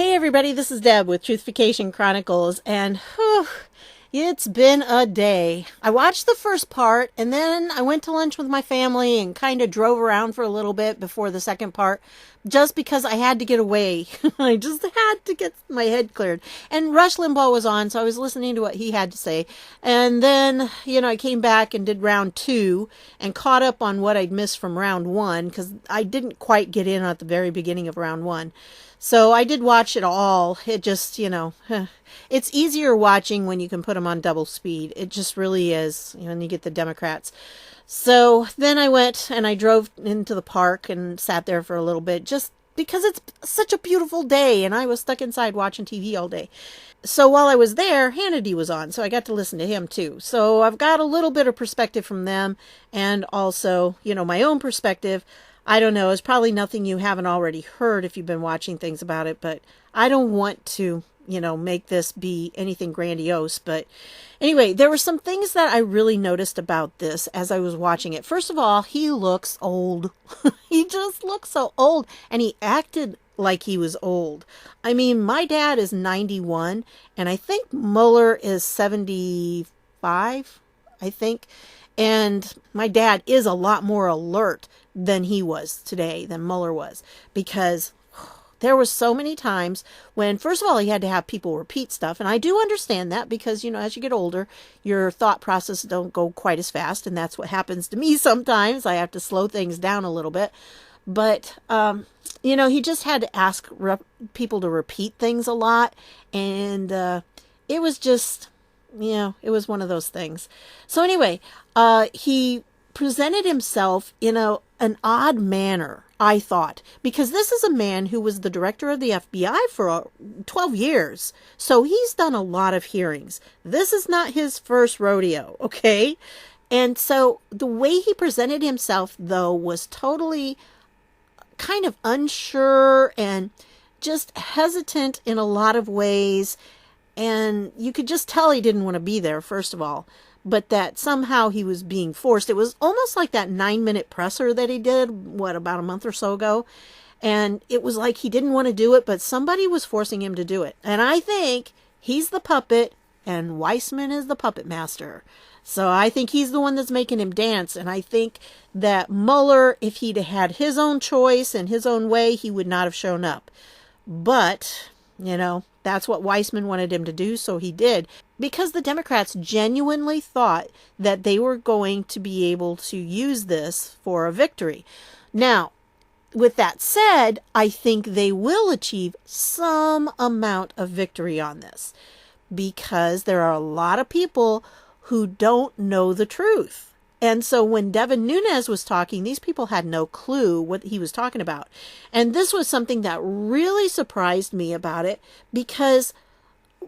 Hey everybody, this is Deb with Truthification Chronicles, and whew, it's been a day. I watched the first part, and then I went to lunch with my family and kind of drove around for a little bit before the second part, just because I had to get away. I just had to get my head cleared. And Rush Limbaugh was on, so I was listening to what he had to say. And then, I came back and did round 2 and caught up on what I'd missed from round 1, because I didn't quite get in at the very beginning of round 1. So I did watch it all. It just, it's easier watching when you can put them on double speed. It just really is, when you get the Democrats. So then I went and I drove into the park and sat there for a little bit just because it's such a beautiful day and I was stuck inside watching TV all day. So while I was there, Hannity was on, so I got to listen to him too. So I've got a little bit of perspective from them and also, my own perspective. I don't know, it's probably nothing you haven't already heard if you've been watching things about it, but I don't want to, make this be anything grandiose. But anyway, there were some things that I really noticed about this as I was watching it. First of all, he looks old. He just looks so old, and he acted like he was old. I mean, my dad is 91, and I think Mueller is 75, I think. And my dad is a lot more alert than he was today, than Mueller was, because there was so many times when, first of all, he had to have people repeat stuff. And I do understand that because, as you get older, your thought process don't go quite as fast. And that's what happens to me sometimes. I have to slow things down a little bit. But, he just had to ask people to repeat things a lot. And it was just, it was one of those things. So anyway, he presented himself in an odd manner, I thought, because this is a man who was the director of the FBI for 12 years. So he's done a lot of hearings. This is not his first rodeo, okay? And so the way he presented himself, though, was totally kind of unsure and just hesitant in a lot of ways. And you could just tell he didn't want to be there, first of all, but that somehow he was being forced. It was almost like that 9-minute presser that he did, about a month or so ago. And it was like he didn't want to do it, but somebody was forcing him to do it. And I think he's the puppet and Weissman is the puppet master. So I think he's the one that's making him dance. And I think that Mueller, if he'd had his own choice and his own way, he would not have shown up. But, that's what Weissman wanted him to do, so he did. Because the Democrats genuinely thought that they were going to be able to use this for a victory. Now, with that said, I think they will achieve some amount of victory on this. Because there are a lot of people who don't know the truth. And so when Devin Nunes was talking, these people had no clue what he was talking about. And this was something that really surprised me about it because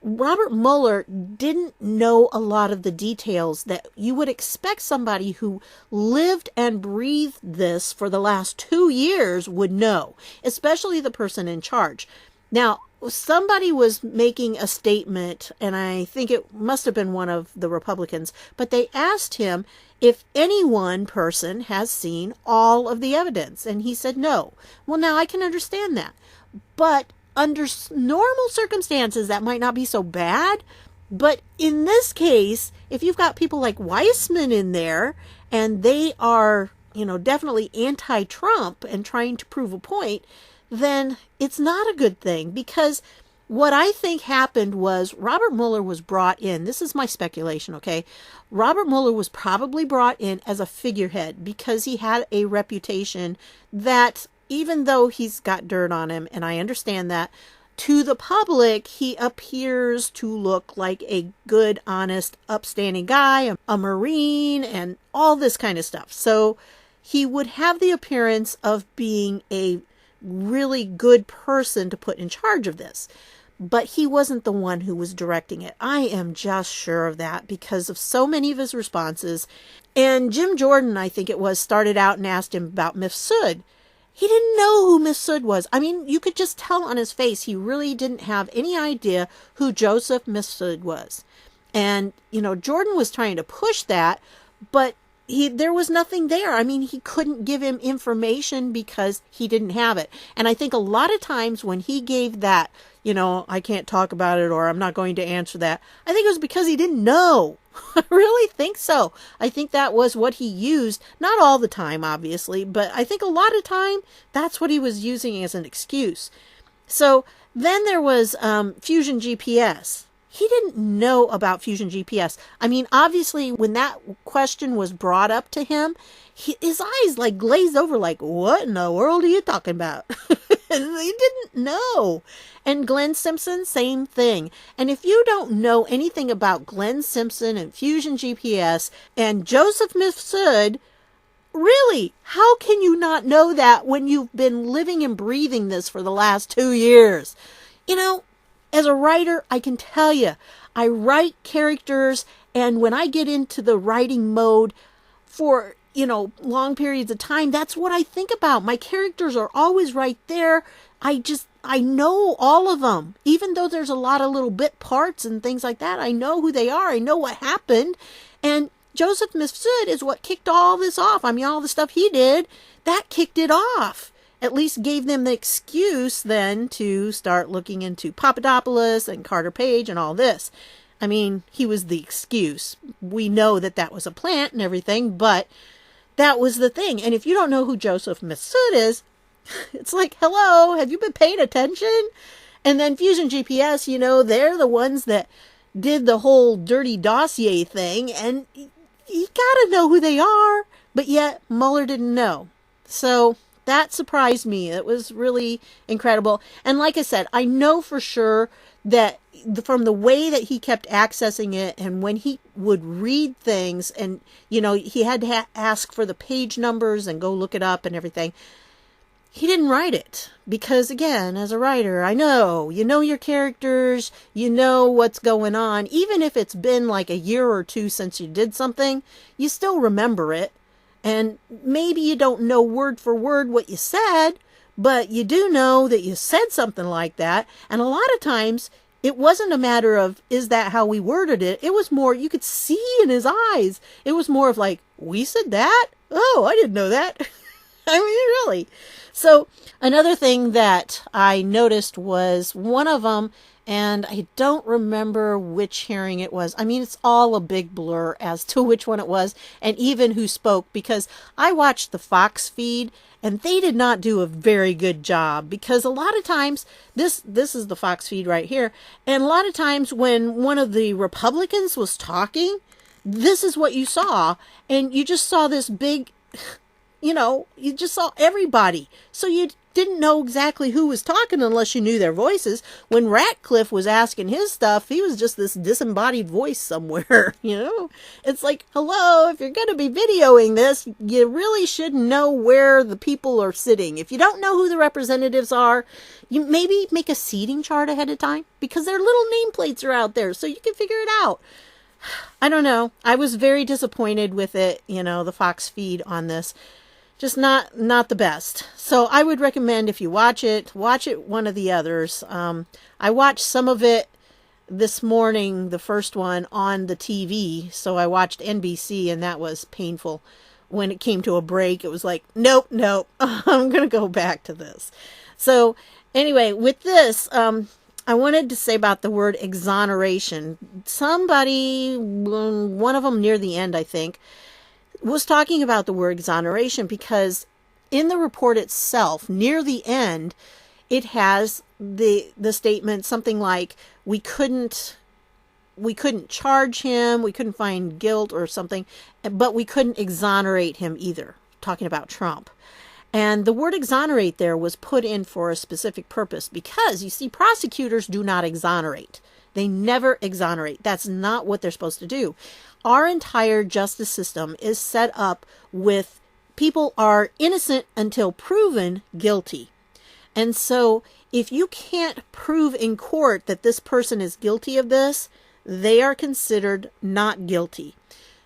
Robert Mueller didn't know a lot of the details that you would expect somebody who lived and breathed this for the last 2 years would know, especially the person in charge. Now, somebody was making a statement, and I think it must have been one of the Republicans, but they asked him if any one person has seen all of the evidence, and he said no. Well, now I can understand that, but under normal circumstances, that might not be so bad. But in this case, if you've got people like Weissman in there, and they are, definitely anti-Trump and trying to prove a point, then it's not a good thing, because what I think happened was Robert Mueller was brought in. This is my speculation, okay? Robert Mueller was probably brought in as a figurehead because he had a reputation that, even though he's got dirt on him, and I understand that, to the public, he appears to look like a good, honest, upstanding guy, a Marine, and all this kind of stuff. So he would have the appearance of being a really good person to put in charge of this. But he wasn't the one who was directing it. I am just sure of that because of so many of his responses. And Jim Jordan, I think it was, started out and asked him about Mifsud. He didn't know who Mifsud was. I mean, you could just tell on his face he really didn't have any idea who Joseph Mifsud was. And, Jordan was trying to push that, but there was nothing there. I mean, he couldn't give him information because he didn't have it. And I think a lot of times when he gave that, I can't talk about it, or I'm not going to answer that. I think it was because he didn't know. I really think so. I think that was what he used. Not all the time, obviously, but I think a lot of time that's what he was using as an excuse. So then there was Fusion GPS. He didn't know about Fusion GPS. I mean, obviously, when that question was brought up to him, his eyes like glazed over, like, what in the world are you talking about? He didn't know. And Glenn Simpson, same thing. And if you don't know anything about Glenn Simpson and Fusion GPS and Joseph Mifsud, really, how can you not know that when you've been living and breathing this for the last 2 years? As a writer, I can tell you, I write characters, and when I get into the writing mode for, long periods of time, that's what I think about. My characters are always right there. I know all of them. Even though there's a lot of little bit parts and things like that, I know who they are. I know what happened. And Joseph Mifsud is what kicked all this off. I mean, all the stuff he did, that kicked it off. At least gave them the excuse then to start looking into Papadopoulos and Carter Page and all this. I mean, he was the excuse. We know that that was a plant and everything, but that was the thing. And if you don't know who Joseph Mifsud is, it's like, hello, have you been paying attention? And then Fusion GPS, they're the ones that did the whole dirty dossier thing, and you gotta know who they are. But yet, Mueller didn't know. So that surprised me. It was really incredible. And like I said, I know for sure that from the way that he kept accessing it, and when he would read things, and, he had to ask for the page numbers and go look it up and everything, he didn't write it. Because, again, as a writer, I know, your characters, you know what's going on. Even if it's been like a year or two since you did something, you still remember it. And maybe you don't know word for word what you said, but you do know that you said something like that. And a lot of times, it wasn't a matter of, is that how we worded it? It was more, you could see in his eyes. It was more of like, we said that? Oh, I didn't know that. I mean, really. So another thing that I noticed was one of them, and I don't remember which hearing it was. I mean, it's all a big blur as to which one it was and even who spoke, because I watched the Fox feed and they did not do a very good job, because a lot of times, this is the Fox feed right here, and a lot of times when one of the Republicans was talking, this is what you saw, and you just saw this big, you just saw everybody. So you didn't know exactly who was talking unless you knew their voices. When Ratcliffe was asking his stuff, he was just this disembodied voice somewhere, It's like, hello, if you're going to be videoing this, you really should know where the people are sitting. If you don't know who the representatives are, you maybe make a seating chart ahead of time, because their little nameplates are out there so you can figure it out. I don't know. I was very disappointed with it, the Fox feed on this. Just not the best. So I would recommend, if you watch it one of the others. I watched some of it this morning, the first one, on the TV. So I watched NBC, and that was painful. When it came to a break, it was like, nope, I'm going to go back to this. So anyway, with this, I wanted to say about the word exoneration. Somebody, one of them near the end, I think, was talking about the word exoneration, because in the report itself, near the end, it has the statement something like, we couldn't charge him, we couldn't find guilt or something, but we couldn't exonerate him either, talking about Trump. And the word exonerate there was put in for a specific purpose, because, you see, prosecutors do not exonerate. They never exonerate. That's not what they're supposed to do. Our entire justice system is set up with people are innocent until proven guilty. And so if you can't prove in court that this person is guilty of this, they are considered not guilty.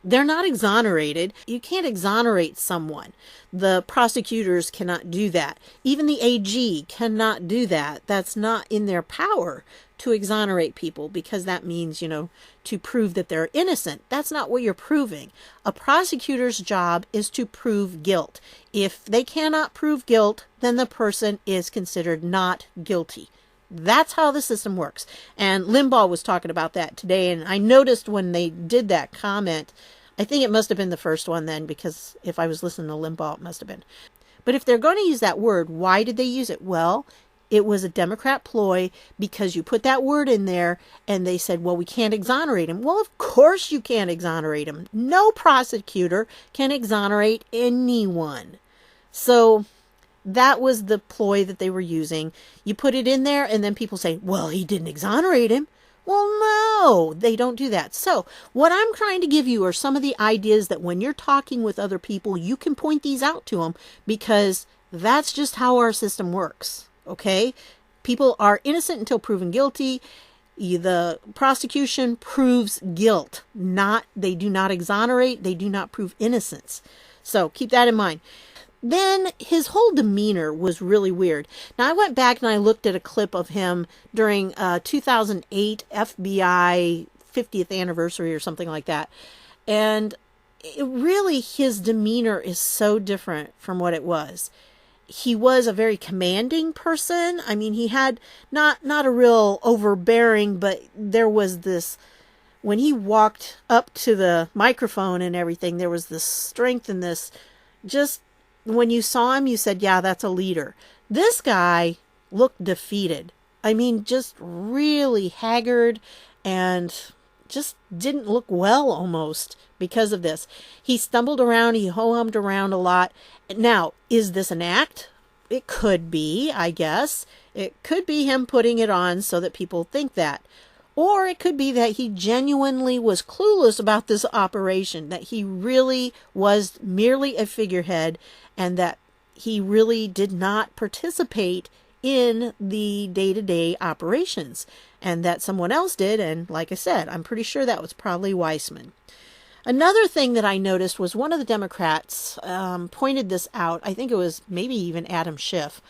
They're not exonerated. You can't exonerate someone. The prosecutors cannot do that. Even the AG cannot do that. That's not in their power to exonerate people, because that means, to prove that they're innocent. That's not what you're proving. A prosecutor's job is to prove guilt. If they cannot prove guilt, then the person is considered not guilty. That's how the system works. And Limbaugh was talking about that today. And I noticed when they did that comment, I think it must have been the first one then, because if I was listening to Limbaugh, it must have been. But if they're going to use that word, why did they use it? Well, it was a Democrat ploy because you put that word in there and they said, well, we can't exonerate him. Well, of course you can't exonerate him. No prosecutor can exonerate anyone. So that was the ploy that they were using. You put it in there and then people say, well, he didn't exonerate him. Well, no, they don't do that. So what I'm trying to give you are some of the ideas that when you're talking with other people, you can point these out to them, because that's just how our system works. Okay? People are innocent until proven guilty. The prosecution proves guilt. They do not exonerate. They do not prove innocence. So keep that in mind. Then his whole demeanor was really weird. Now, I went back and I looked at a clip of him during 2008 FBI 50th anniversary or something like that. And his demeanor is so different from what it was. He was a very commanding person. I mean, he had not a real overbearing, but there was this, when he walked up to the microphone and everything, there was this strength and this just, when you saw him, you said, yeah, that's a leader. This guy looked defeated. I mean, just really haggard and just didn't look well almost because of this. He stumbled around. He ho-hummed around a lot. Now, is this an act? It could be, I guess. It could be him putting it on so that people think that. Or it could be that he genuinely was clueless about this operation, that he really was merely a figurehead, and that he really did not participate in the day-to-day operations, and that someone else did. And like I said, I'm pretty sure that was probably Weissman. Another thing that I noticed was one of the Democrats pointed this out. I think it was maybe even Adam Schiff.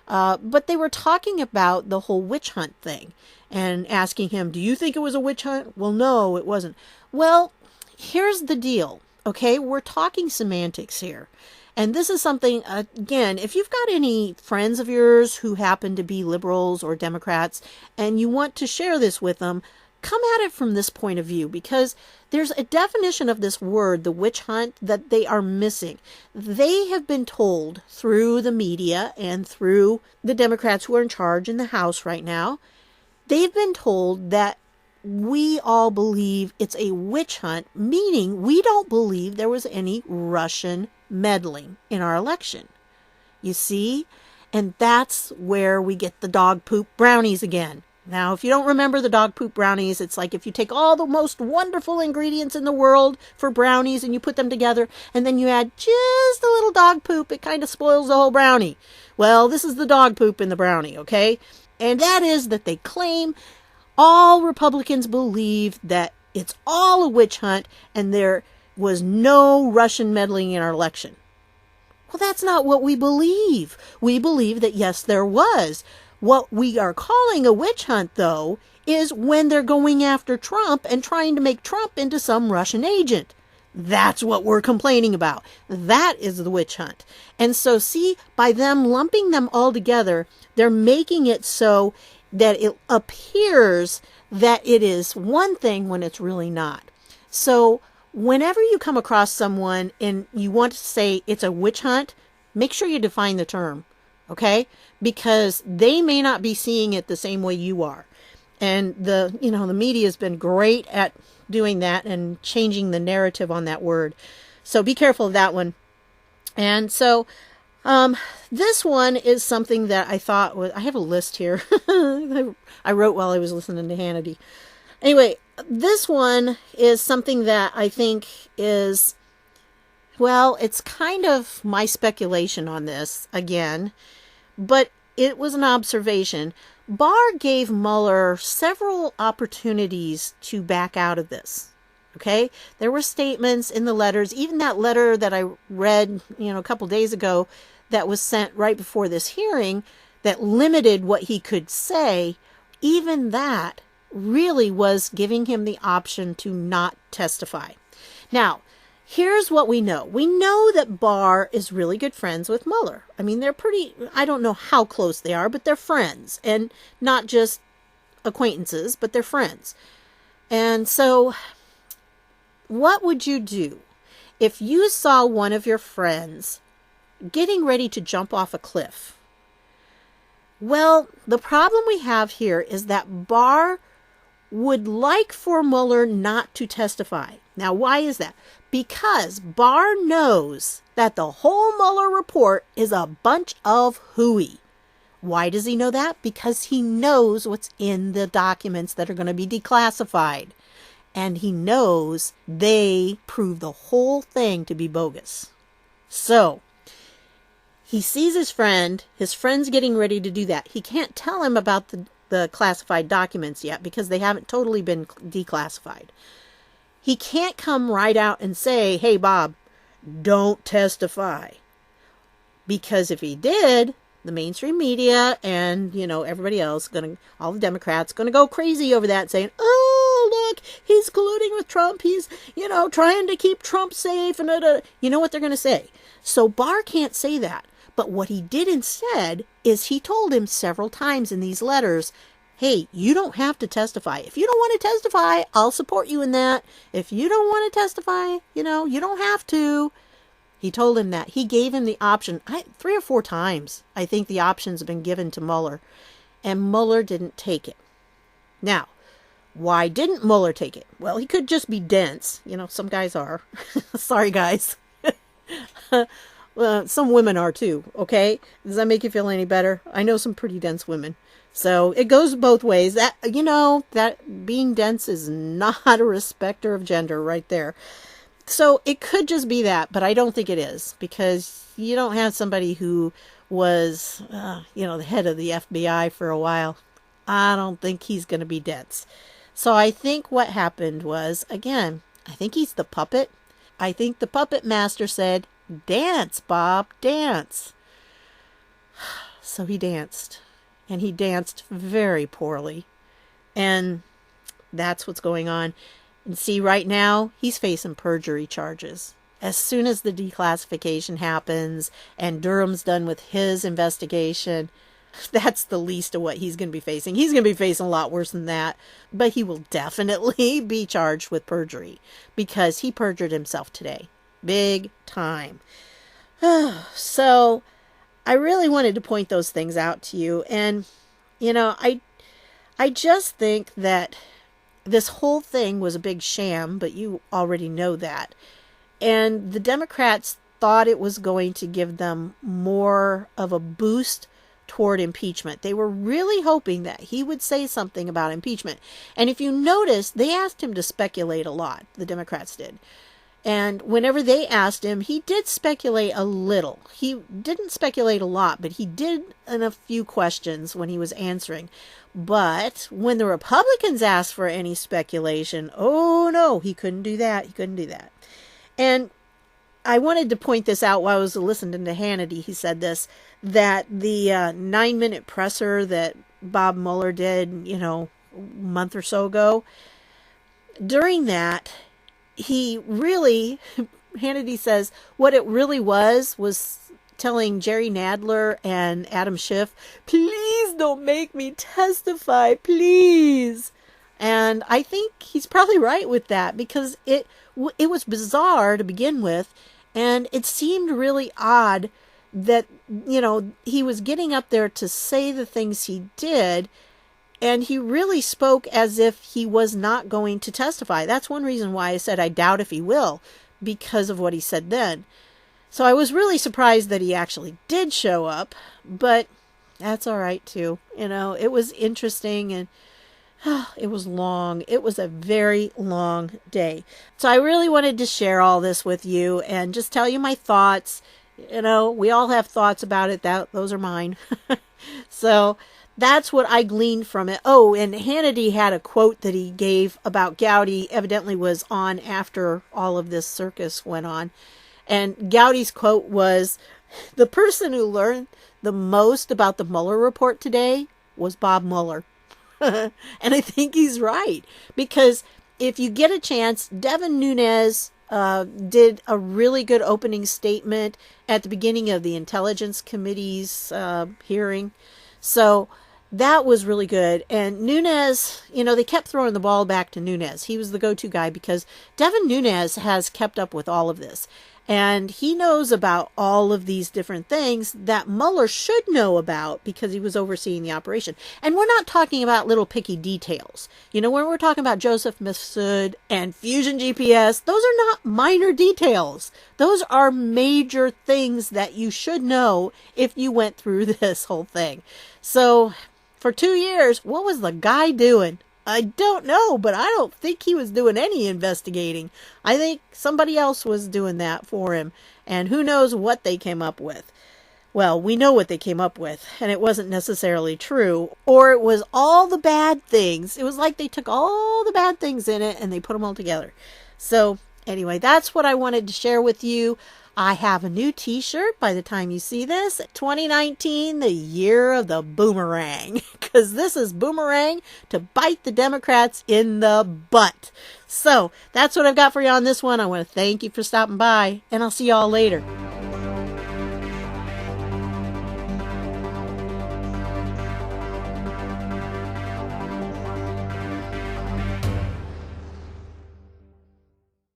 But they were talking about the whole witch hunt thing and asking him, do you think it was a witch hunt? Well, no, it wasn't. Well, here's the deal. Okay, we're talking semantics here. And this is something, again, if you've got any friends of yours who happen to be liberals or Democrats and you want to share this with them, come at it from this point of view, because there's a definition of this word, the witch hunt, that they are missing. They have been told through the media and through the Democrats who are in charge in the House right now, they've been told that we all believe it's a witch hunt, meaning we don't believe there was any Russian meddling in our election. You see? And that's where we get the dog poop brownies again. Now, if you don't remember the dog poop brownies, it's like if you take all the most wonderful ingredients in the world for brownies and you put them together and then you add just a little dog poop, it kind of spoils the whole brownie. Well, this is the dog poop in the brownie, okay? And that is that they claim all Republicans believe that it's all a witch hunt and there was no Russian meddling in our election. Well, that's not what we believe. We believe that, yes, there was. What we are calling a witch hunt, though, is when they're going after Trump and trying to make Trump into some Russian agent. That's what we're complaining about. That is the witch hunt. And so, see, by them lumping them all together, they're making it so that it appears that it is one thing when it's really not. So, whenever you come across someone and you want to say it's a witch hunt, make sure you define the term. Okay? Because they may not be seeing it the same way you are. And the media has been great at doing that and changing the narrative on that word. So be careful of that one. And so this one is something that I thought was, I have a list here. I wrote while I was listening to Hannity. Anyway, this one is something that I think is, well, it's kind of my speculation on this again. But it was an observation. Barr gave Mueller several opportunities to back out of this. Okay? There were statements in the letters, even that letter that I read, a couple days ago that was sent right before this hearing that limited what he could say. Even that really was giving him the option to not testify. Now, here's what we know. We know that Barr is really good friends with Mueller. I mean, they're pretty, I don't know how close they are, but they're friends. And not just acquaintances, but they're friends. And so, what would you do if you saw one of your friends getting ready to jump off a cliff? Well, the problem we have here is that Barr would like for Mueller not to testify. Now, why is that? Because Barr knows that the whole Mueller report is a bunch of hooey. Why does he know that? Because he knows what's in the documents that are going to be declassified. And he knows they prove the whole thing to be bogus. So, he sees his friend's getting ready to do that. He can't tell him about the classified documents yet because they haven't totally been declassified. He can't come right out and say, hey, Bob, don't testify. Because if he did, the mainstream media and, everybody else, all the Democrats, going to go crazy over that, saying, oh, look, he's colluding with Trump. He's, trying to keep Trump safe. And you know what they're going to say. So Barr can't say that. But what he did instead is he told him several times in these letters, hey, you don't have to testify. If you don't want to testify, I'll support you in that. If you don't want to testify, you don't have to. He told him that. He gave him the option 3 or 4 times. I think the options have been given to Mueller. And Mueller didn't take it. Now, why didn't Mueller take it? Well, he could just be dense. Some guys are. Sorry, guys. Some women are too, okay? Does that make you feel any better? I know some pretty dense women. So it goes both ways. That, that being dense is not a respecter of gender right there. So it could just be that, but I don't think it is, because you don't have somebody who was, the head of the FBI for a while. I don't think he's going to be dense. So I think what happened was, again, I think he's the puppet. I think the puppet master said, dance, Bob, dance. So he danced, and he danced very poorly. And that's what's going on. And see, right now, he's facing perjury charges. As soon as the declassification happens and Durham's done with his investigation, that's the least of what he's going to be facing. He's going to be facing a lot worse than that. But he will definitely be charged with perjury because he perjured himself today. Big time. So I really wanted to point those things out to you. And, I just think that this whole thing was a big sham, but you already know that. And the Democrats thought it was going to give them more of a boost toward impeachment. They were really hoping that he would say something about impeachment. And if you notice, they asked him to speculate a lot. The Democrats did. And whenever they asked him, he did speculate a little. He didn't speculate a lot, but he did in a few questions when he was answering. But when the Republicans asked for any speculation, oh no, he couldn't do that. He couldn't do that. And I wanted to point this out while I was listening to Hannity. He said this, that the 9-minute presser that Bob Mueller did, a month or so ago, during that, he really, Hannity says, what it really was telling Jerry Nadler and Adam Schiff, please don't make me testify, please. And I think he's probably right with that, because it was bizarre to begin with, and it seemed really odd that, he was getting up there to say the things he did, and he really spoke as if he was not going to testify. That's one reason why I said I doubt if he will, because of what he said then. So I was really surprised that he actually did show up, but that's all right too. It was interesting, and it was long. It was a very long day. So I really wanted to share all this with you and just tell you my thoughts. We all have thoughts about it. Those are mine. So that's what I gleaned from it. Oh, and Hannity had a quote that he gave about Gowdy, evidently was on after all of this circus went on. And Gowdy's quote was, the person who learned the most about the Mueller report today was Bob Mueller. And I think he's right. Because if you get a chance, Devin Nunes did a really good opening statement at the beginning of the Intelligence Committee's hearing. So that was really good. And Nunes, they kept throwing the ball back to Nunes. He was the go-to guy because Devin Nunes has kept up with all of this. And he knows about all of these different things that Mueller should know about because he was overseeing the operation. And we're not talking about little picky details. When we're talking about Joseph Mifsud and Fusion GPS, those are not minor details. Those are major things that you should know if you went through this whole thing. So for 2 years, what was the guy doing? I don't know, but I don't think he was doing any investigating. I think somebody else was doing that for him. And who knows what they came up with. Well, we know what they came up with, and it wasn't necessarily true. Or it was all the bad things. It was like they took all the bad things in it and they put them all together. So anyway, that's what I wanted to share with you. I have a new t-shirt by the time you see this. 2019, the year of the boomerang. Because this is boomerang to bite the Democrats in the butt. So that's what I've got for you on this one. I want to thank you for stopping by, and I'll see y'all later.